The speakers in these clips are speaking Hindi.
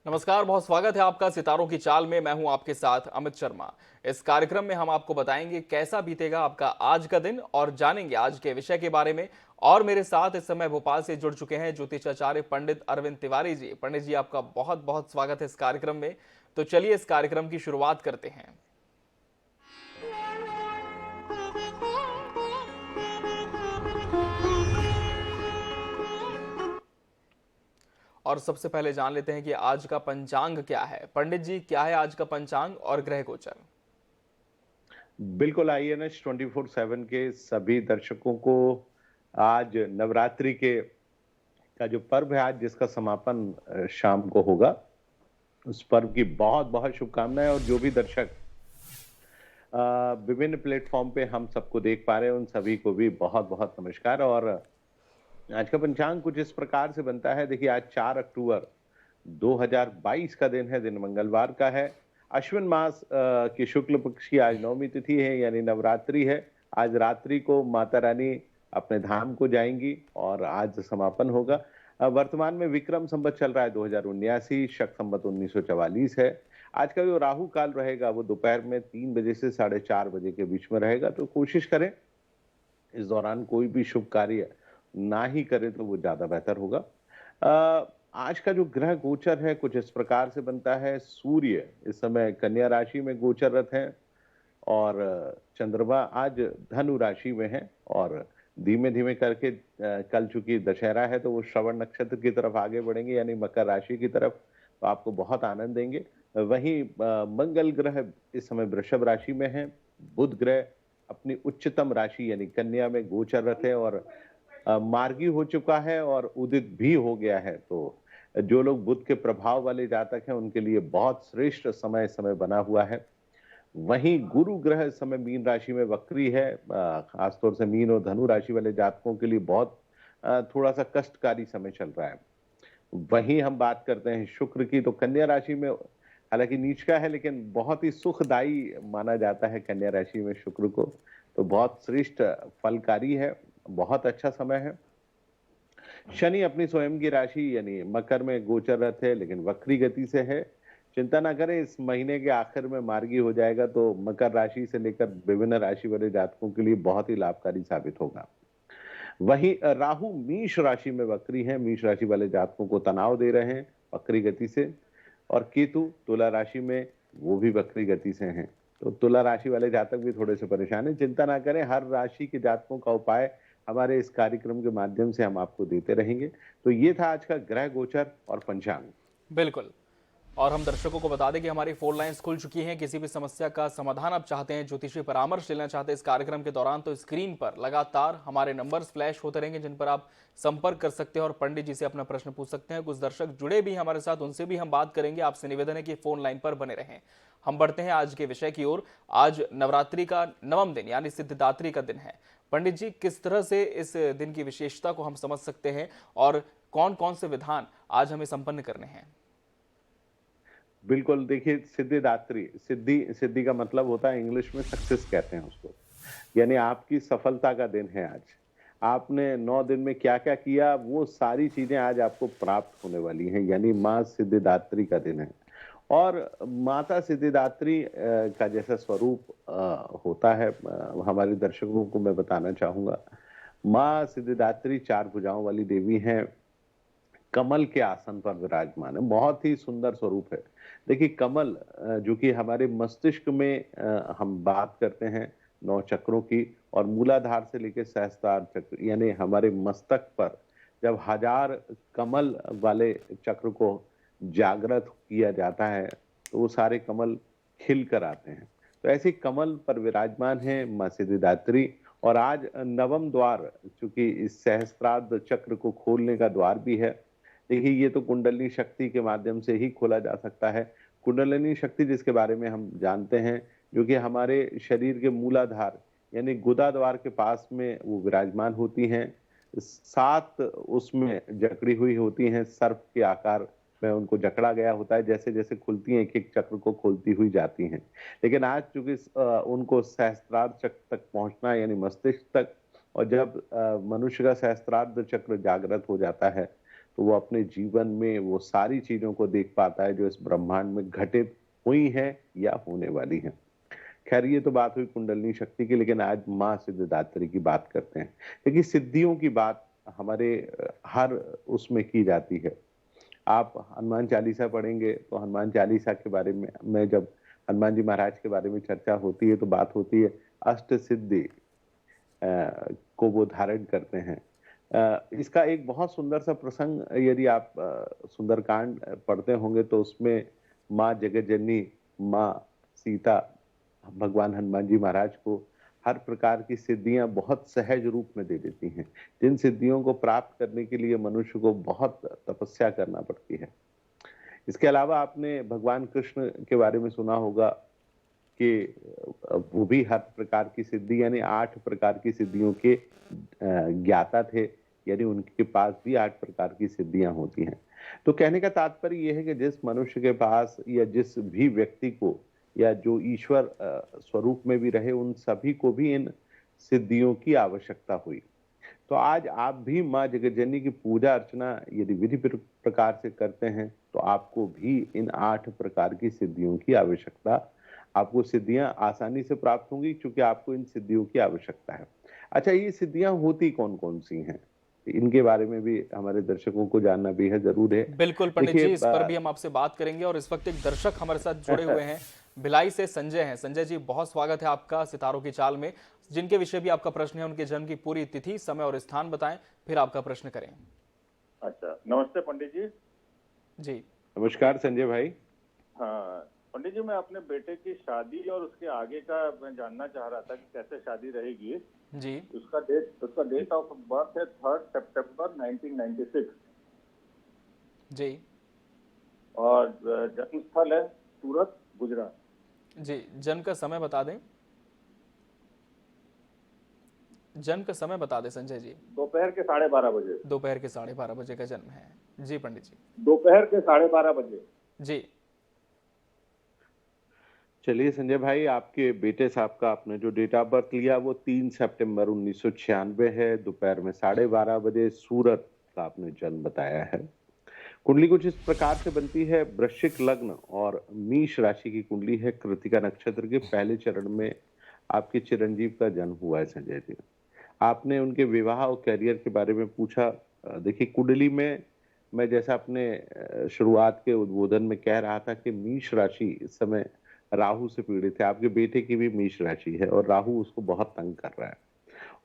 नमस्कार, बहुत स्वागत है आपका सितारों की चाल में। मैं हूं आपके साथ अमित शर्मा। इस कार्यक्रम में हम आपको बताएंगे कैसा बीतेगा आपका आज का दिन और जानेंगे आज के विषय के बारे में। और मेरे साथ इस समय भोपाल से जुड़ चुके हैं ज्योतिषाचार्य पंडित अरविंद तिवारी जी। पंडित जी, आपका बहुत बहुत स्वागत है इस कार्यक्रम में। तो चलिए इस कार्यक्रम की शुरुआत करते हैं। और सबसे पहले जान लेते हैं कि आज का पंचांग क्या है। पंडित जी, क्या है आज का पंचांग और ग्रह गोचर? बिल्कुल आईएनएस 24/7 के सभी दर्शकों को आज नवरात्रि के का जो पर्व है आज जिसका समापन शाम को होगा, उस पर्व की बहुत बहुत शुभकामनाएं। और जो भी दर्शक विभिन्न प्लेटफॉर्म पे हम सबको देख पा रहे हैं उन सभी को भी बहुत बहुत नमस्कार। और आज का पंचांग कुछ इस प्रकार से बनता है। देखिए, आज 4 अक्टूबर 2022 का दिन है, दिन मंगलवार का है। अश्विन मास की शुक्ल पक्ष की आज नवमी तिथि है, यानी नवरात्रि है। आज रात्रि को माता रानी अपने धाम को जाएंगी और आज समापन होगा। वर्तमान में विक्रम संवत चल रहा है 2079, शक संवत 1944 है। आज का जो राहु काल रहेगा वो दोपहर में 3 बजे से 4:30 बजे के बीच में रहेगा। तो कोशिश करें इस दौरान कोई भी शुभ कार्य ना ही करें तो वो ज्यादा बेहतर होगा। आज का जो ग्रह गोचर है कुछ इस प्रकार से बनता है। सूर्य इस समय कन्या राशि में गोचररत है और चंद्रमा आज धनु राशि में है। और धीमे धीमे करके कल चूंकि दशहरा है तो वो श्रवण नक्षत्र की तरफ आगे बढ़ेंगे, यानी मकर राशि की तरफ। तो आपको बहुत आनंद देंगे। वहीं मंगल ग्रह इस समय वृषभ राशि में है। बुध ग्रह अपनी उच्चतम राशि यानी कन्या में गोचररत है और मार्गी हो चुका है और उदित भी हो गया है। तो जो लोग बुध के प्रभाव वाले जातक हैं उनके लिए बहुत श्रेष्ठ समय समय बना हुआ है। वहीं गुरु ग्रह इस समय मीन राशि में वक्री है। खासतौर से मीन और धनु राशि वाले जातकों के लिए बहुत थोड़ा सा कष्टकारी समय चल रहा है। वहीं हम बात करते हैं शुक्र की, तो कन्या राशि में हालांकि नीच का है लेकिन बहुत ही सुखदायी माना जाता है कन्या राशि में शुक्र को। तो बहुत श्रेष्ठ फलकारी है, बहुत अच्छा समय है। शनि अपनी स्वयं की राशि यानी मकर में गोचररत है लेकिन वक्री गति से है। चिंता ना करें, इस महीने के आखिर में मार्गी हो जाएगा तो मकर राशि से लेकर विभिन्न राशि वाले जातकों के लिए बहुत ही लाभकारी साबित होगा। वहीं राहु मीष राशि में वक्री है, मीष राशि वाले जातकों को तनाव दे रहे हैं वक्री गति से। और केतु तुला राशि में, वो भी वक्री गति से हैं। तो तुला राशि वाले जातक भी थोड़े से परेशान हैं। चिंता ना करें, हर राशि के जातकों का उपाय हमारे इस कार्यक्रम के माध्यम से हम आपको देते रहेंगे। तो ये था आज का ग्रह गोचर और पंचांग। बिल्कुल। और हम दर्शकों को बता दें कि हमारी फोन लाइंस खुल चुकी हैं। किसी भी समस्या का समाधान आप चाहते हैं, ज्योतिषीय परामर्श लेना चाहते हैं इस कार्यक्रम के दौरान, तो स्क्रीन पर लगातार हमारे नंबर्स फ्लैश होते रहेंगे जिन पर आप संपर्क कर सकते हैं और पंडित जी से अपना प्रश्न पूछ सकते हैं। कुछ दर्शक जुड़े भी हमारे साथ, उनसे भी हम बात करेंगे। आपसे निवेदन है कि फोन लाइन पर बने रहें। हम बढ़ते हैं आज के विषय की ओर। आज नवरात्रि का नवम दिन यानी सिद्धिदात्री का दिन है। पंडित जी, किस तरह से इस दिन की विशेषता को हम समझ सकते हैं और कौन कौन से विधान आज हमें संपन्न करने हैं? बिल्कुल, देखिए, सिद्धिदात्री, सिद्धि सिद्धि का मतलब होता है, इंग्लिश में सक्सेस कहते हैं उसको। यानी आपकी सफलता का दिन है आज। आपने 9 दिन में क्या-क्या किया वो सारी चीज़ें आज आपको प्राप्त होने वाली हैं, यानी माँ सिद्धिदात्री का दिन है। और माता सिद्धिदात्री का जैसा स्वरूप होता है, हमारे दर्शकों को मैं बताना चाहूँगा। माँ सिद्धिदात्री 4 भुजाओं वाली देवी हैं, कमल के आसन पर विराजमान है, बहुत ही सुंदर स्वरूप है। देखिए, कमल जो कि हमारे मस्तिष्क में हम बात करते हैं 9 चक्रों की, और मूलाधार से लेकर सहस्त्रार चक्र यानी हमारे मस्तक पर जब 1000 कमल वाले चक्र को जागृत किया जाता है तो वो सारे कमल खिल कर आते हैं। तो ऐसे कमल पर विराजमान है माँ सिद्धिदात्री। और आज नवम द्वार, चूंकि इस सहस्त्रार्ध चक्र को खोलने का द्वार भी है। देखिए, ये तो कुंडलिनी शक्ति के माध्यम से ही खोला जा सकता है। कुंडलिनी शक्ति जिसके बारे में हम जानते हैं, जो कि हमारे शरीर के मूलाधार यानी गुदा द्वार के पास में वो विराजमान होती हैं। 7 उसमें जकड़ी हुई होती हैं, सर्प के आकार में उनको जकड़ा गया होता है। जैसे-जैसे खुलती हैं, एक-एक चक्र को खोलती हुई जाती हैं। लेकिन आज चूँकि उनको सहस्त्रार्ध चक्र तक पहुँचना यानी मस्तिष्क तक, और जब मनुष्य का सहस्त्रार्ध चक्र जागृत हो जाता है तो वो अपने जीवन में वो सारी चीजों को देख पाता है जो इस ब्रह्मांड में घटित हुई हैं या होने वाली हैं। खैर ये तो बात हुई कुंडलिनी शक्ति की, लेकिन आज माँ सिद्धिदात्री की बात करते हैं। देखिए सिद्धियों की बात हमारे हर उसमें की जाती है। आप हनुमान चालीसा पढ़ेंगे तो हनुमान चालीसा के बारे में जब हनुमान जी महाराज के बारे में चर्चा होती है तो बात होती है अष्ट सिद्धि को वो धारण करते हैं। इसका एक बहुत सुंदर सा प्रसंग यदि आप सुंदरकांड पढ़ते होंगे तो उसमें माँ जगत जननी माँ सीता भगवान हनुमान जी महाराज को हर प्रकार की सिद्धियां बहुत सहज रूप में दे देती हैं, जिन सिद्धियों को प्राप्त करने के लिए मनुष्य को बहुत तपस्या करना पड़ती है। इसके अलावा आपने भगवान कृष्ण के बारे में सुना होगा कि वो भी हर प्रकार की सिद्धि यानी 8 प्रकार की सिद्धियों के ज्ञाता थे, यानी उनके पास भी 8 प्रकार की सिद्धियां होती हैं। तो कहने का तात्पर्य यह है कि जिस मनुष्य के पास या जिस भी व्यक्ति को या जो ईश्वर स्वरूप में भी रहे उन सभी को भी इन सिद्धियों की आवश्यकता हुई। तो आज आप भी माँ जगतजननी की पूजा अर्चना यदि विधि प्रकार से करते हैं तो आपको भी इन 8 प्रकार की सिद्धियों की आवश्यकता, आपको सिद्धियां आसानी से प्राप्त होंगी क्योंकि आपको इन सिद्धियों की आवश्यकता है। अच्छा, ये सिद्धियां होती कौन कौन सी हैं, इनके बारे में भी हमारे दर्शकों को जानना बेहद जरूर है। बिल्कुल पंडित देखिए जी, इस पर भी हम आपसे बात करेंगे। और इस वक्त एक दर्शक हमारे साथ जुड़े हुए हैं, भिलाई से संजय हैं। संजय जी, बहुत स्वागत है आपका सितारों की चाल में। जिनके विषय भी आपका प्रश्न है उनके जन्म की पूरी तिथि, समय और स्थान बताएं, फिर आपका प्रश्न करें। अच्छा, नमस्ते पंडित जी। जी नमस्कार संजय भाई। हाँ पंडित जी, मैं अपने बेटे की शादी और उसके आगे का मैं जानना चाह रहा था कि कैसे शादी रहेगी। जी उसका डेट ऑफ बर्थ है 3 सितंबर 1996 जी और जन्म स्थल है सूरत, गुजरात। जी, जन्म का समय बता दें। जन्म का समय बता दें संजय जी। दोपहर के 12:30 बजे। दोपहर के 12:30 बजे का जन्म है। जी पंडित जी। दोपहर के 12:30 बजे। जी चलिए संजय भाई, आपके बेटे साहब का आपने जो डेट ऑफ बर्थ लिया वो 3 सितंबर 1996 है। दोपहर में 12:30 बजे सूरत का आपने जन्म बताया है। कुंडली कुछ इस प्रकार से बनती है। वृश्चिक लग्न और मीष राशि की कुंडली है। कृतिका नक्षत्र के पहले चरण में आपके चिरंजीव का जन्म हुआ है संजय जी। आपने उनके विवाह और करियर के बारे में पूछा। देखिए कुंडली में मैं जैसा अपने शुरुआत के उद्बोधन में कह रहा था कि मीष राशि इस समय राहु से पीड़ित है। आपके बेटे की भी मीष राशि है और राहु उसको बहुत तंग कर रहा है।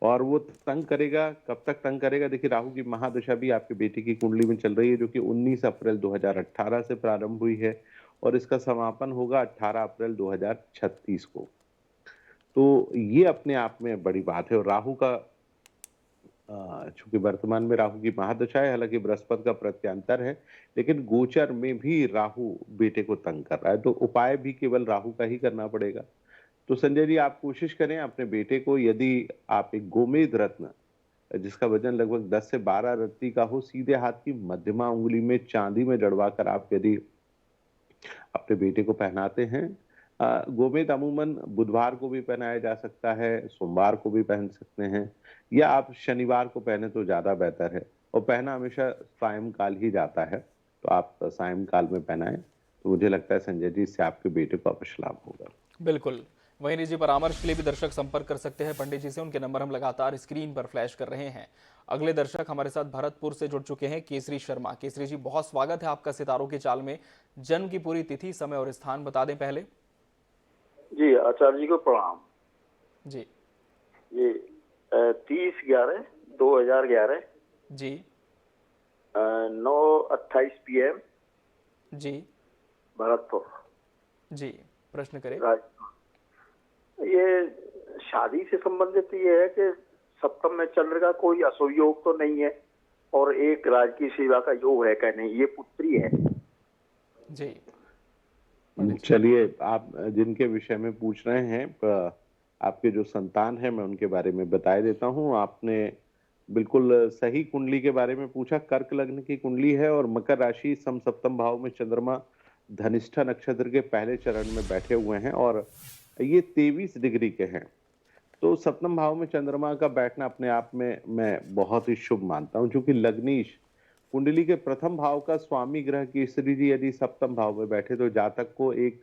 और वो तंग करेगा, कब तक तंग करेगा? देखिए राहु की महादशा भी आपके बेटे की कुंडली में चल रही है, जो कि 19 अप्रैल 2018 से प्रारंभ हुई है और इसका समापन होगा 18 अप्रैल 2036 को। तो ये अपने आप में बड़ी बात है। और राहु का चूंकि वर्तमान में राहु की महादशा है, हालांकि बृहस्पति का प्रत्यांतर है, लेकिन गोचर में भी राहु बेटे को तंग कर रहा है, तो उपाय भी केवल राहु का ही करना पड़ेगा। तो संजय जी आप कोशिश करें अपने बेटे को, यदि आप एक गोमेद रत्न जिसका वजन लगभग 10 से 12 रत्ती का हो, सीधे हाथ की मध्यमा उंगली में चांदी में जड़वा कर आप यदि अपने बेटे को पहनाते हैं। गोमेद अमूमन बुधवार को भी पहनाया जा सकता है, सोमवार को भी पहन सकते हैं, या आप शनिवार को पहने तो ज्यादा बेहतर है। और पहना हमेशा सायंकाल ही जाता है, तो आप सायंकाल में पहनाएं, तो मुझे लगता है संजय जी इससे आपके बेटे को अवश्य लाभ होगा। बिल्कुल। वहीं निजी परामर्श के लिए भी दर्शक संपर्क कर सकते हैं पंडित जी से। उनके नंबर हम लगातार स्क्रीन पर फ्लैश कर रहे हैं। अगले दर्शक हमारे साथ भरतपुर से जुड़ चुके हैं, केसरी शर्मा। केसरी जी, बहुत स्वागत है आपका सितारों की चाल में। जन्म की पूरी तिथि, समय और स्थान बता दें पहले। जी आचार्य जी को प्रणाम। जी ये 30/11/2011 जी 9:28 PM जी भरतपुर। जी, प्रश्न करें। ये शादी से संबंधित ये है कि सप्तम में चंद्र का कोई अशुभ योग तो नहीं है और एक राजकीय सेवा का योग है क्या नहीं, ये पुत्री है। जी चलिए, आप जिनके विषय में पूछ रहे हैं, आपके जो संतान है मैं उनके बारे में बता देता हूं। आपने बिल्कुल सही कुंडली के बारे में पूछा। कर्क लग्न की कुंडली है और मकर राशि समसप्तम भाव में चंद्रमा धनिष्ठा नक्षत्र के पहले चरण में बैठे हुए हैं और ये 23 डिग्री के हैं। तो सप्तम भाव में चंद्रमा का बैठना अपने आप में मैं बहुत ही शुभ मानता हूं, क्योंकि लग्नीश कुंडली के प्रथम भाव का स्वामी ग्रह केसरी जी यदि सप्तम भाव में बैठे तो जातक को एक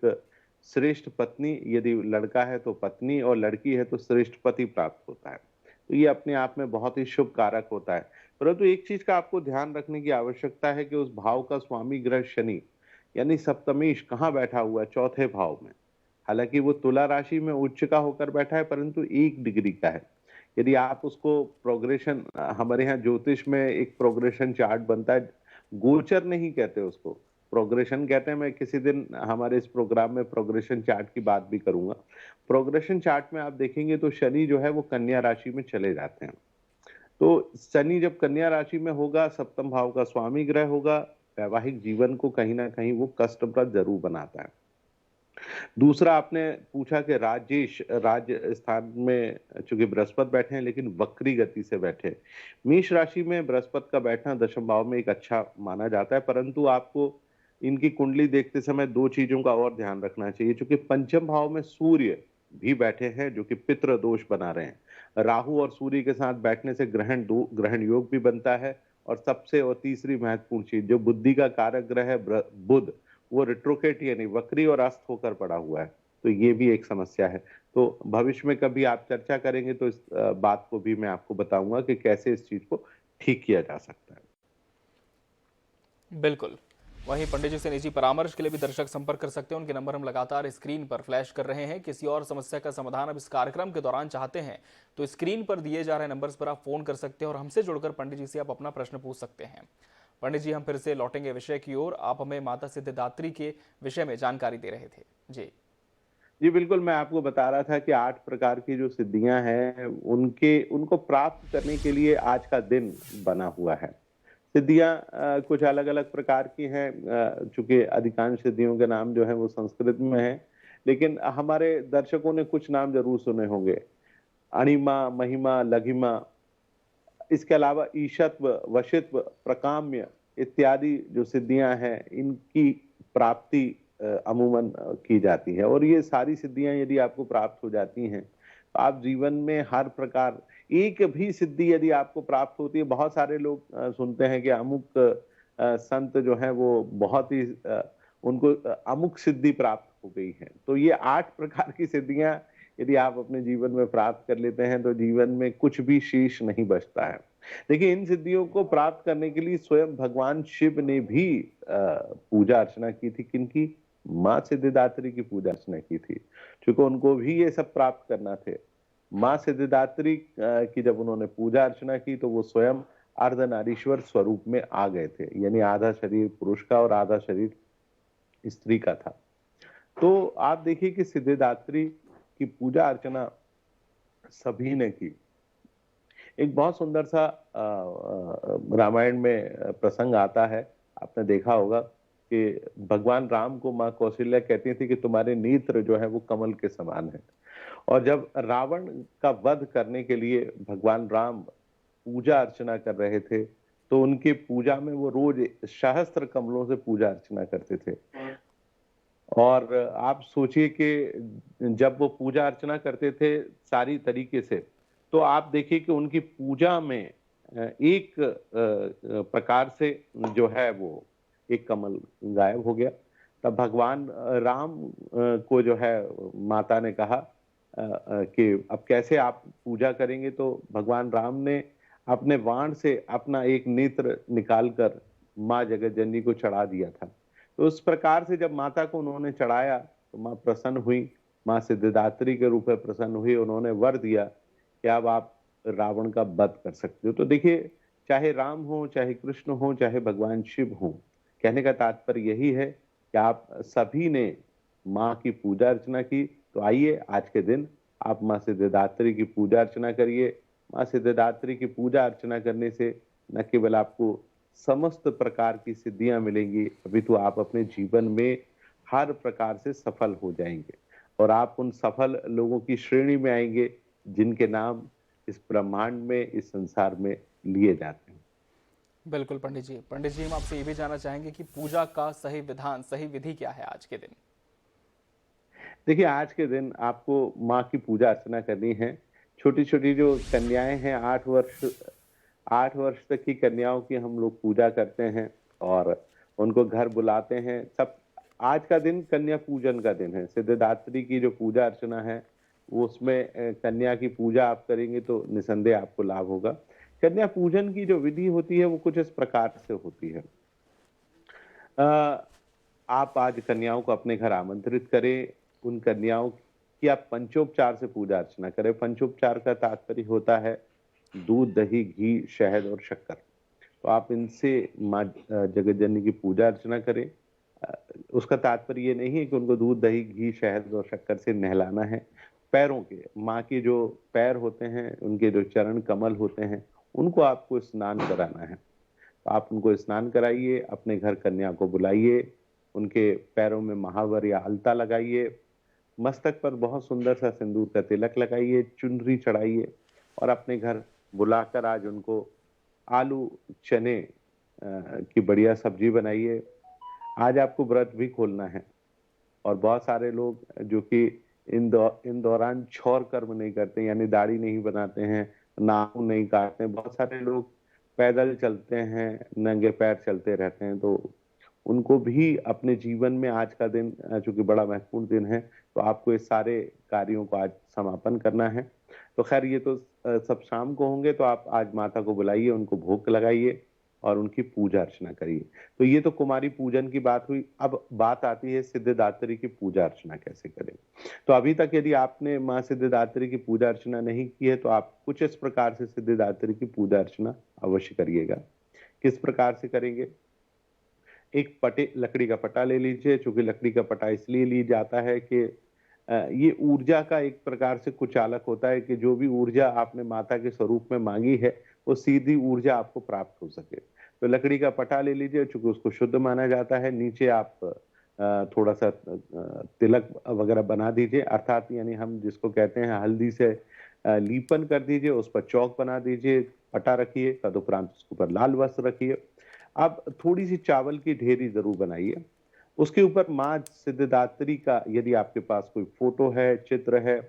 श्रेष्ठ पत्नी, यदि लड़का है तो पत्नी और लड़की है तो श्रेष्ठ पति प्राप्त होता है। तो ये अपने आप में बहुत ही शुभ कारक होता है। परंतु एक चीज का आपको ध्यान रखने की आवश्यकता है कि उस भाव का स्वामी ग्रह शनि यानी सप्तमेश कहाँ बैठा हुआ है? चौथे भाव में। हालांकि वो तुला राशि में उच्च का होकर बैठा है, परंतु 1 डिग्री का है। यदि आप उसको प्रोग्रेशन, हमारे यहाँ ज्योतिष में एक प्रोग्रेशन चार्ट बनता है, गोचर नहीं कहते उसको, प्रोग्रेशन कहते हैं। मैं किसी दिन हमारे इस प्रोग्राम में प्रोग्रेशन चार्ट की बात भी करूंगा। प्रोग्रेशन चार्ट में आप देखेंगे तो शनि जो है वो कन्या राशि में चले जाते हैं। तो शनि जब कन्या राशि में होगा, सप्तम भाव का स्वामी ग्रह होगा, वैवाहिक जीवन को कहीं ना कहीं वो कष्टप्रद जरूर बनाता है। दूसरा, आपने पूछा कि राजेश राज्य स्थान में चूंकि बृहस्पति बैठे हैं लेकिन वक्री गति से बैठे हैं। मेष राशि में बृहस्पति का बैठना दशम भाव में एक अच्छा माना जाता है, परंतु आपको इनकी कुंडली देखते समय 2 चीजों का और ध्यान रखना चाहिए। चूंकि पंचम भाव में सूर्य भी बैठे हैं जो कि पितृ दोष बना रहे हैं। राहु और सूर्य के साथ बैठने से ग्रहण योग भी बनता है। और सबसे और तीसरी महत्वपूर्ण चीज, जो बुद्धि का कारक ग्रह है बुध, वो रिट्रोकेट यानी वक्री और अस्त होकर पड़ा हुआ है। तो ये भी एक समस्या है। तो भविष्य में कभी आप चर्चा करेंगे तो इस बात को भी मैं आपको बताऊंगा कि कैसे इस चीज को ठीक किया जा सकता है। बिल्कुल। वहीं पंडित जी से निजी परामर्श के लिए भी दर्शक संपर्क कर सकते हैं। उनके नंबर हम लगातार स्क्रीन पर फ्लैश कर रहे हैं। किसी और समस्या का समाधान अब इस कार्यक्रम के दौरान चाहते हैं तो स्क्रीन पर दिए जा रहे नंबर्स पर आप फोन कर सकते हैं और हमसे जुड़कर पंडित जी से आप अपना प्रश्न पूछ सकते हैं। पंडित जी, हम फिर से लौटेंगे विषय की ओर। आप हमें माता सिद्धिदात्री के विषय में जानकारी दे रहे थे। जी बिल्कुल, मैं आपको बता रहा था कि 8 प्रकार की जो सिद्धियां हैं उनको प्राप्त करने के लिए आज का दिन बना हुआ है। सिद्धियां कुछ अलग अलग प्रकार की हैं। चूंकि अधिकांश सिद्धियों के नाम जो है वो संस्कृत में है, लेकिन हमारे दर्शकों ने कुछ नाम जरूर सुने होंगे। अणिमा, महिमा, लघिमा, इसके अलावा ईशत्व, वशित्व, प्रकाम्य इत्यादि जो सिद्धियां हैं, इनकी प्राप्ति अमूमन की जाती है। और ये सारी सिद्धियां यदि आपको प्राप्त हो जाती हैं तो आप जीवन में हर प्रकार, एक भी सिद्धि यदि आपको प्राप्त होती है, बहुत सारे लोग सुनते हैं कि अमुक संत जो है वो बहुत ही उनको अमुक सिद्धि प्राप्त हो गई है। तो ये 8 प्रकार की सिद्धियां यदि आप अपने जीवन में प्राप्त कर लेते हैं तो जीवन में कुछ भी शेष नहीं बचता है। देखिए, इन सिद्धियों को प्राप्त करने के लिए स्वयं भगवान शिव ने भी पूजा अर्चना की थी। किनकी? माँ सिद्धिदात्री की पूजा अर्चना की थी, क्योंकि उनको भी ये सब प्राप्त करना थे। माँ सिद्धिदात्री की जब उन्होंने पूजा अर्चना की तो वो स्वयं अर्धनारीश्वर स्वरूप में आ गए थे, यानी आधा शरीर पुरुष का और आधा शरीर स्त्री का था। तो आप देखिए कि सिद्धिदात्री की पूजा अर्चना सभी ने की। एक बहुत सुंदर सा रामायण में प्रसंग आता है, आपने देखा होगा कि भगवान राम को माँ कौशल्या कहती थी कि तुम्हारे नेत्र जो है वो कमल के समान है। और जब रावण का वध करने के लिए भगवान राम पूजा अर्चना कर रहे थे तो उनकी पूजा में वो रोज सहस्त्र कमलों से पूजा अर्चना करते थे। और आप सोचिए कि जब वो पूजा अर्चना करते थे सारी तरीके से, तो आप देखिए कि उनकी पूजा में एक प्रकार से जो है वो एक कमल गायब हो गया। तब भगवान राम को जो है माता ने कहा कि अब कैसे आप पूजा करेंगे। तो भगवान राम ने अपने बाण से अपना एक नेत्र निकालकर माँ जगत जननी को चढ़ा दिया था। तो उस प्रकार से जब माता को उन्होंने चढ़ाया तो माँ प्रसन्न हुई, माँ सिद्धिदात्री के रूप में प्रसन्न हुई। उन्होंने वर दिया कि अब आप रावण का वध कर सकते हो। तो देखिए, चाहे राम हो, चाहे कृष्ण हो, चाहे भगवान शिव हो, कहने का तात्पर्य यही है कि आप सभी ने माँ की पूजा अर्चना की। तो आइए आज के दिन आप माँ सिद्धिदात्री की पूजा अर्चना करिए। माँ सिद्धिदात्री की पूजा अर्चना करने से न केवल आपको समस्त प्रकार की सिद्धियां मिलेंगी, अभी तो आप अपने जीवन में हर प्रकार से सफल हो जाएंगे और आप उन सफल लोगों की श्रेणी में आएंगे जिनके नाम इस ब्रह्मांड में, इस संसार में लिए जाते हैं। बिल्कुल पंडित जी, हम आपसे ये भी जानना चाहेंगे कि पूजा का सही विधान, सही विधि क्या है आज के दिन? देखिए, आज के दिन आपको माँ की पूजा अर्चना करनी है। छोटी छोटी जो कन्याएं हैं, 8 वर्ष 8 वर्ष तक की कन्याओं की हम लोग पूजा करते हैं और उनको घर बुलाते हैं। सब आज का दिन कन्या पूजन का दिन है। सिद्धिदात्री की जो पूजा अर्चना है, वो उसमें कन्या की पूजा आप करेंगे तो निसंदेह आपको लाभ होगा। कन्या पूजन की जो विधि होती है वो कुछ इस प्रकार से होती है। आप आज कन्याओं को अपने घर आमंत्रित करें। उन कन्याओं की आप पंचोपचार से पूजा अर्चना करें। पंचोपचार का तात्पर्य होता है दूध, दही, घी, शहद और शक्कर। तो आप इनसे माँ जगत जननी की पूजा अर्चना करें। उसका तात्पर्य ये नहीं है कि उनको दूध, दही, घी, शहद और शक्कर से नहलाना है। पैरों के, माँ के जो पैर होते हैं, उनके जो चरण कमल होते हैं, उनको आपको स्नान कराना है। तो आप उनको स्नान कराइए, अपने घर कन्या को बुलाइए, उनके पैरों में महावर या अलता लगाइए, मस्तक पर बहुत सुंदर सा सिंदूर का तिलक लगाइए, चुनरी चढ़ाइए और अपने घर बुलाकर आज उनको आलू चने की बढ़िया सब्जी बनाइए। आज आपको व्रत भी खोलना है और बहुत सारे लोग जो कि इन दौरान छौर कर्म नहीं करते, यानी दाढ़ी नहीं बनाते हैं, नाखून नहीं काटते हैं। बहुत सारे लोग पैदल चलते हैं, नंगे पैर चलते रहते हैं। तो उनको भी अपने जीवन में आज का दिन चूंकि बड़ा महत्वपूर्ण दिन है, तो आपको इस सारे कार्यों को आज समापन करना है। तो खैर ये तो सब शाम को होंगे, तो आप आज माता को बुलाइए, उनको भोग लगाइए और उनकी पूजा अर्चना करिए। तो ये तो कुमारी पूजन की बात हुई। अब बात आती है सिद्धिदात्री की पूजा अर्चना कैसे करें। तो अभी तक यदि आपने माँ सिद्धिदात्री की पूजा अर्चना नहीं की है, तो आप कुछ इस प्रकार से सिद्धिदात्री की पूजा अर्चना अवश्य करिएगा। किस प्रकार से करेंगे? एक लकड़ी का पटा ले लीजिए। चूंकि लकड़ी का पटा इसलिए लिया जाता है कि ये ऊर्जा का एक प्रकार से कुचालक होता है कि जो भी ऊर्जा आपने माता के स्वरूप में मांगी है, वो सीधी ऊर्जा आपको प्राप्त हो सके। तो लकड़ी का पटा ले लीजिए, चूंकि उसको शुद्ध माना जाता है। नीचे आप थोड़ा सा तिलक वगैरह बना दीजिए, अर्थात यानी हम जिसको कहते हैं हल्दी से लीपन कर दीजिए, उस पर चौक बना दीजिए, पटा रखिए, तदुपरांत उसके ऊपर लाल वस्त्र रखिए। अब थोड़ी सी चावल की ढेरी जरूर बनाइए। उसके ऊपर माँ सिद्धिदात्री का यदि आपके पास कोई फोटो है, चित्र है,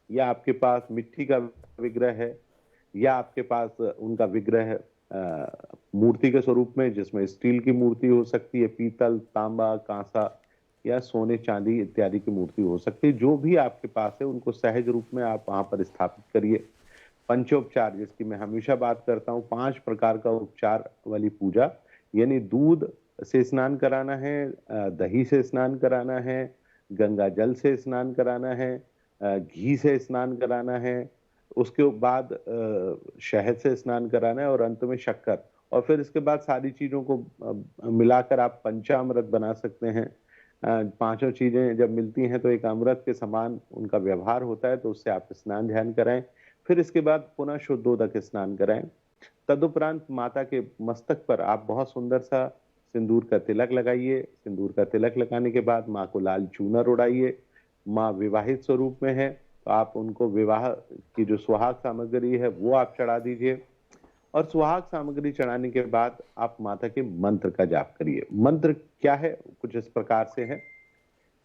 या आपके पास मिट्टी का विग्रह है, या आपके पास उनका विग्रह मूर्ति के स्वरूप में, जिसमें स्टील की मूर्ति हो सकती है, पीतल, तांबा, कांसा या सोने चांदी इत्यादि की मूर्ति हो सकती है। जो भी आपके पास है उनको सहज रूप में आप वहां पर स्थापित करिए। पंचोपचार, जिसकी मैं हमेशा बात करता हूँ, 5 प्रकार का उपचार वाली पूजा, यानी दूध से स्नान कराना है, दही से स्नान कराना है, गंगा जल से स्नान कराना है, घी से स्नान कराना है, उसके बाद शहद से स्नान कराना है और अंत में शक्कर। और फिर इसके बाद सारी चीजों को मिलाकर आप पंचामृत बना सकते हैं। पांचों चीजें जब मिलती हैं तो एक अमृत के समान उनका व्यवहार होता है। तो उससे आप स्नान ध्यान कराएं। फिर इसके बाद पुनः शुद्धोदक स्नान कराएं। तदुपरांत माता के मस्तक पर आप बहुत सुंदर सा सिंदूर का तिलक लगाइए। सिंदूर का तिलक लगाने के बाद माँ को लाल चूनर उड़ाइए। माँ विवाहित स्वरूप में है, तो आप उनको विवाह की जो सुहाग सामग्री है वो आप चढ़ा दीजिए। और सुहाग सामग्री चढ़ाने के बाद आप माता के मंत्र का जाप करिए। मंत्र क्या है? कुछ इस प्रकार से है।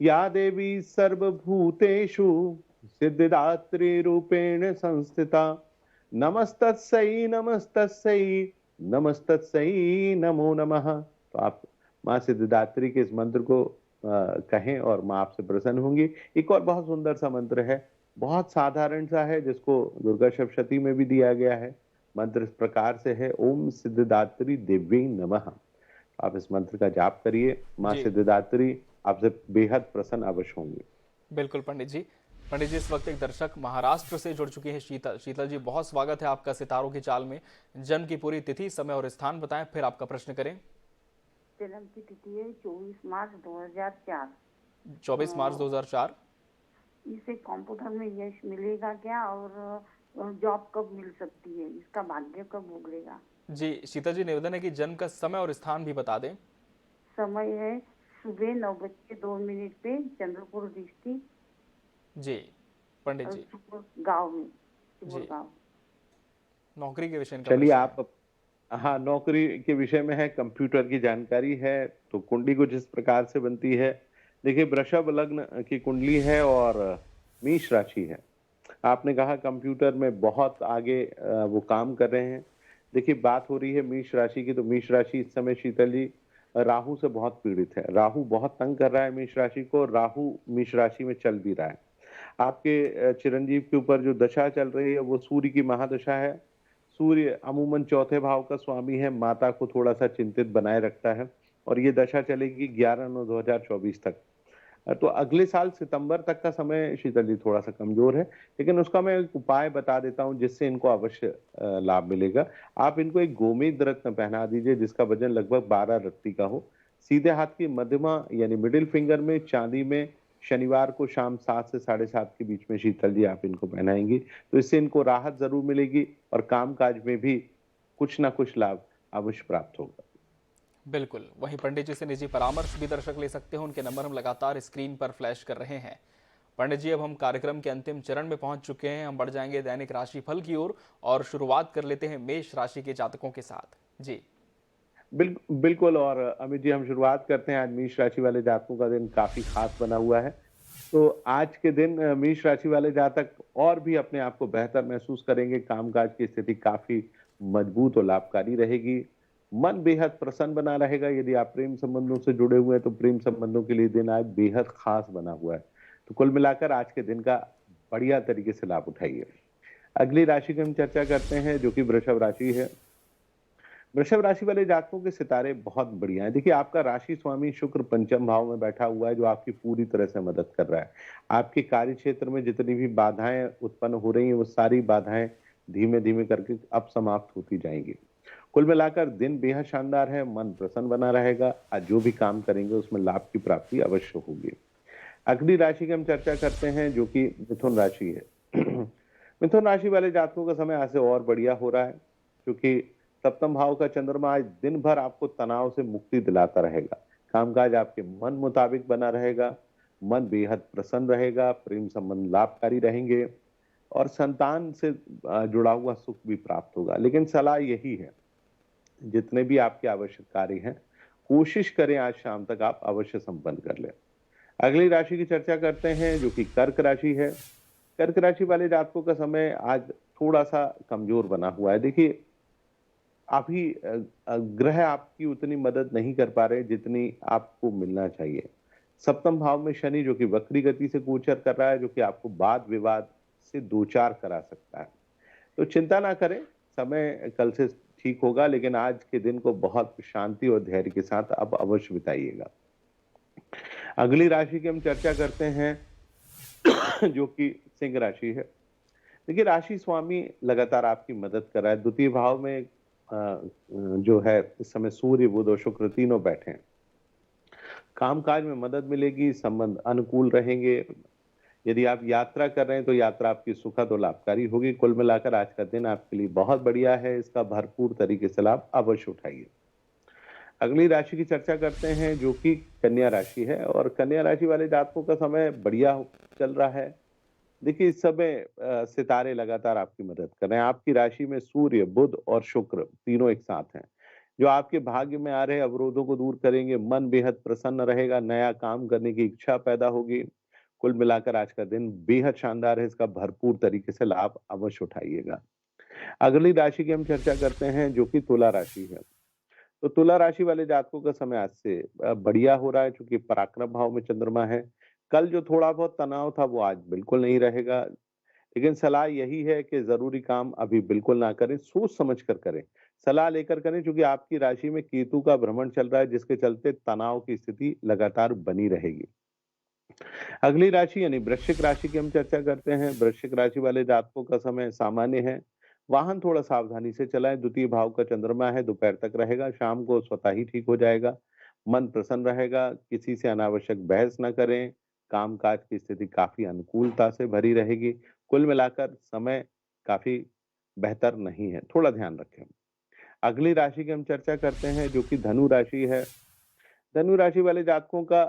या देवी सर्वभूतेषु सिद्धिदात्री रूपेण संस्थिता, नमस्तस्यै नमस्तस्यै नमस्तस्यै नमो नमः। तो आप माँ सिद्धिदात्री के इस मंत्र को कहें और माँ आपसे प्रसन्न होंगी। एक और बहुत सुंदर सा मंत्र है, बहुत साधारण सा है, जिसको दुर्गा सप्तशती में भी दिया गया है। मंत्र इस प्रकार से है, ओम सिद्धिदात्री देवी नमः। आप इस मंत्र का जाप करिए, माँ सिद्धिदात्री आपसे बेहद प्रसन्न अवश्य होंगी। बिल्कुल पंडित जी। पंडित जी, इस वक्त एक दर्शक महाराष्ट्र से जुड़ चुकी हैं, शीतल। शीतल जी, बहुत स्वागत है आपका सितारों की चाल में। जन्म की पूरी तिथि, समय और स्थान बताएं, फिर आपका प्रश्न करें। जन्म की तिथि है 24 मार्च 2004। 24 मार्च 2004। इसे कंप्यूटर में यश मिलेगा क्या, और जॉब कब मिल सकती है, इसका भाग्य कब उगलेगा? जी शीतल जी, निवेदन है कि जन्म का समय और स्थान भी बता दें। समय है सुबह 9:02 पे, चंद्रपुर डिस्ट्रिक्ट। जी पंडित जी। गाँव में गाँव। नौकरी के विषय में चलिए आप, हाँ, नौकरी के विषय में है, कंप्यूटर की जानकारी है। तो कुंडली कुछ इस प्रकार से बनती है। देखिए, वृषभ लग्न की कुंडली है और मेष राशि है। आपने कहा कंप्यूटर में बहुत आगे वो काम कर रहे हैं। देखिए बात हो रही है मेष राशि की, तो मेष राशि इस समय शीतल जी राहु से बहुत पीड़ित है। राहु बहुत तंग कर रहा है मेष राशि को। राहु मेष राशि में चल भी रहा है। आपके चिरंजीव के ऊपर जो दशा चल रही है वो सूर्य की महादशा है। सूर्य अमूमन चौथे भाव का स्वामी है, माता को थोड़ा सा चिंतित बनाए रखता है और ये दशा चलेगी 11/9/2024 तक। तो अगले साल सितंबर तक का समय शीतल जी थोड़ा सा कमजोर है, लेकिन उसका मैं एक उपाय बता देता हूँ जिससे इनको अवश्य लाभ मिलेगा। आप इनको एक गोमेद रत्न पहना दीजिए जिसका वजन लगभग 12 रत्ती का हो। सीधे हाथ की मध्यमा यानी मिडिल फिंगर में चांदी में शनिवार को शाम 7 से 7:30 के बीच में शीतल जी आप इनको पहनाएंगी तो इससे इनको राहत जरूर मिलेगी और कामकाज में भी कुछ ना कुछ लाभ अवश्य प्राप्त होगा। बिल्कुल। वहीं पंडित जी से निजी परामर्श भी दर्शक ले सकते हैं, उनके नंबर हम लगातार स्क्रीन पर फ्लैश कर रहे हैं। पंडित जी, अब हम कार्यक्रम के अंतिम चरण में पहुंच चुके हैं। हम बढ़ जाएंगे दैनिक राशिफल की ओर और शुरुआत कर लेते हैं मेष राशि के जातकों के साथ। जी बिल्कुल। और अमित जी हम शुरुआत करते हैं। आज मेष राशि वाले जातकों का दिन काफी खास बना हुआ है। तो आज के दिन मेष राशि वाले जातक और भी अपने आप को बेहतर महसूस करेंगे। कामकाज की स्थिति काफी मजबूत और लाभकारी रहेगी। मन बेहद प्रसन्न बना रहेगा। यदि आप प्रेम संबंधों से जुड़े हुए हैं तो प्रेम संबंधों के लिए दिन आज बेहद खास बना हुआ है। तो कुल मिलाकर आज के दिन का बढ़िया तरीके से लाभ उठाइए। अगली राशि की हम चर्चा करते हैं जो कि वृषभ राशि है। वृषभ राशि वाले जातकों के सितारे बहुत बढ़िया है। देखिए आपका राशि स्वामी शुक्र पंचम भाव में बैठा हुआ है जो आपकी पूरी तरह से मदद कर रहा है। आपके कार्य क्षेत्र में जितनी भी बाधाएं उत्पन्न हो रही हैं वो सारी बाधाएं धीमे धीमे करके अब समाप्त होती जाएंगी। कुल मिलाकर दिन बेहद शानदार है। मन प्रसन्न बना रहेगा। आज जो भी काम करेंगे उसमें लाभ की प्राप्ति अवश्य होगी। अगली राशि की हम चर्चा करते हैं जो कि मिथुन राशि है। मिथुन राशि वाले जातकों का समय आज से और बढ़िया हो रहा है क्योंकि सप्तम भाव का चंद्रमा आज दिन भर आपको तनाव से मुक्ति दिलाता रहेगा। कामकाज आपके मन मुताबिक बना रहेगा। मन बेहद प्रसन्न रहेगा। प्रेम संबंध लाभकारी रहेंगे और संतान से जुड़ा हुआ सुख भी प्राप्त होगा। लेकिन सलाह यही है जितने भी आपके आवश्यक कार्य हैं कोशिश करें आज शाम तक आप अवश्य संपन्न कर लें। अगली राशि की चर्चा करते हैं जो कि कर्क राशि है। कर्क राशि वाले जातकों का समय आज थोड़ा सा कमजोर बना हुआ है। देखिए अभी ग्रह आपकी उतनी मदद नहीं कर पा रहे जितनी आपको मिलना चाहिए। सप्तम भाव में शनि जो कि वक्री गति से गोचर कर रहा है जो कि आपको वाद विवाद से दो चार करा सकता है। तो चिंता ना करें, समय कल से ठीक होगा, लेकिन आज के दिन को बहुत शांति और धैर्य के साथ अब अवश्य बिताइएगा। अगली राशि की हम चर्चा करते हैं जो कि सिंह राशि है। देखिए राशि स्वामी लगातार आपकी मदद कर रहा है। द्वितीय भाव में जो है इस समय सूर्य बुध और शुक्र तीनों बैठे हैं। कामकाज में मदद मिलेगी। संबंध अनुकूल रहेंगे। यदि आप यात्रा कर रहे हैं तो यात्रा आपकी सुखद और लाभकारी होगी। कुल मिलाकर आज का दिन आपके लिए बहुत बढ़िया है। इसका भरपूर तरीके से लाभ अवश्य उठाइए। अगली राशि की चर्चा करते हैं जो कि कन्या राशि है और कन्या राशि वाले जातकों का समय बढ़िया चल रहा है। देखिए इस समय सितारे लगातार आपकी मदद कर रहे हैं। आपकी राशि में सूर्य बुध और शुक्र तीनों एक साथ हैं जो आपके भाग्य में आ रहे अवरोधों को दूर करेंगे। मन बेहद प्रसन्न रहेगा। नया काम करने की इच्छा पैदा होगी। कुल मिलाकर आज का दिन बेहद शानदार है। इसका भरपूर तरीके से लाभ अवश्य उठाइएगा। अगली राशि की हम चर्चा करते हैं जो कि तुला राशि है। तो तुला राशि वाले जातकों का समय आज से बढ़िया हो रहा है क्योंकि पराक्रम भाव में चंद्रमा है। कल जो थोड़ा बहुत तनाव था वो आज बिल्कुल नहीं रहेगा। लेकिन सलाह यही है कि जरूरी काम अभी बिल्कुल ना करें, सोच समझ कर करें, सलाह लेकर करें क्योंकि आपकी राशि में केतु का भ्रमण चल रहा है जिसके चलते तनाव की स्थिति लगातार बनी रहेगी। अगली राशि यानी वृश्चिक राशि की हम चर्चा करते हैं। वृश्चिक राशि वाले जातकों का समय सामान्य है। वाहन थोड़ा सावधानी से चलाएं। द्वितीय भाव का चंद्रमा है, दोपहर तक रहेगा। शाम को स्वतः ही ठीक हो जाएगा। मन प्रसन्न रहेगा। किसी से अनावश्यक बहस न करें। कामकाज की स्थिति काफी अनुकूलता से भरी रहेगी। कुल मिलाकर समय काफी बेहतर नहीं है, थोड़ा ध्यान रखें। अगली राशि की हम चर्चा करते हैं जो कि धनु राशि है। धनु राशि वाले जातकों का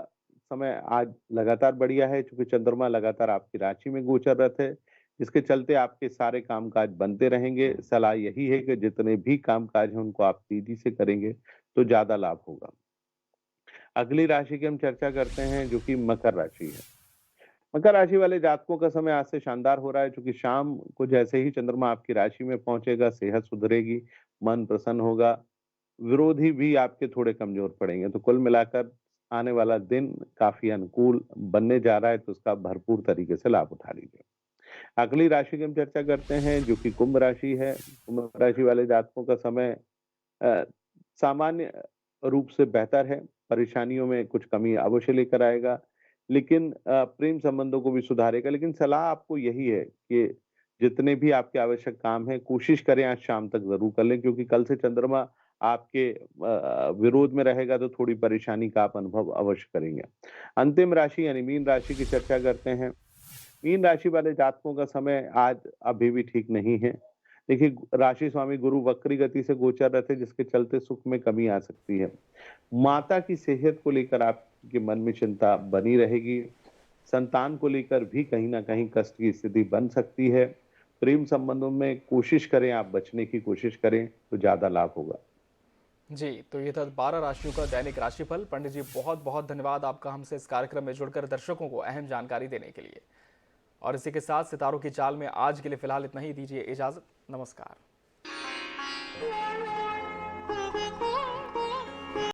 समय आज लगातार बढ़िया है क्योंकि चंद्रमा लगातार आपकी राशि में गोचररत है जिसके चलते आपके सारे कामकाज बनते रहेंगे। सलाह यही है कि जितने भी कामकाज हैं उनको आप तेजी से करेंगे तो ज्यादा लाभ होगा। अगली राशि की हम चर्चा करते हैं जो कि मकर राशि है। मकर राशि वाले जातकों का समय आज से शानदार हो रहा है, क्योंकि शाम को जैसे ही चंद्रमा आपकी राशि में पहुंचेगा, सेहत सुधरेगी, मन प्रसन्न होगा, विरोधी भी आपके थोड़े कमजोर पड़ेंगे। तो कुल मिलाकर आने वाला दिन काफी अनुकूल बनने जा रहा है, तो उसका भरपूर तरीके से लाभ उठा लीजिए। अगली राशि की हम चर्चा करते हैं, जो कि कुंभ राशि है। कुंभ राशि वाले जातकों का समय अ, सामान्य रूप से बेहतर है। परेशानियों में कुछ कमी अवश्य लेकर आएगा, लेकिन प्रेम संबंधों को भी सुधारेगा। लेकिन सलाह आपको यही है कि जितने भी आपके आवश्यक काम हैं, कोशिश करें आज शाम तक ज़रूर कर लें, क्योंकि कल से चंद्रमा आपके विरोध में रहेगा, तो थोड़ी परेशानी का आप अनुभव अवश्य करेंगे। अंतिम राशि यानी मीन राशि की चर्चा करते हैं। मीन राशि वाले जातकों का समय आज अभी भी ठीक नहीं है। देखिए, राशि स्वामी गुरु वक्री गति से गोचर रहते, जिसके चलते सुख में कमी आ सकती है। माता की सेहत को लेकर आपके मन में चिंता बनी रहेगी। संतान को लेकर भी कहीं न कहीं कष्ट की स्थिति बन सकती है। प्रेम संबंधों में कोशिश करें, आप बचने की कोशिश करें तो ज़्यादा लाभ होगा। जी, तो ये था 12 राशियों का दैनिक राशिफल। पंडित जी, बहुत बहुत धन्यवाद आपका हमसे इस कार्यक्रम में जुड़कर दर्शकों को अहम जानकारी देने के लिए। और इसी के साथ सितारों की चाल में आज के लिए फिलहाल इतना ही। दीजिए इजाजत। नमस्कार।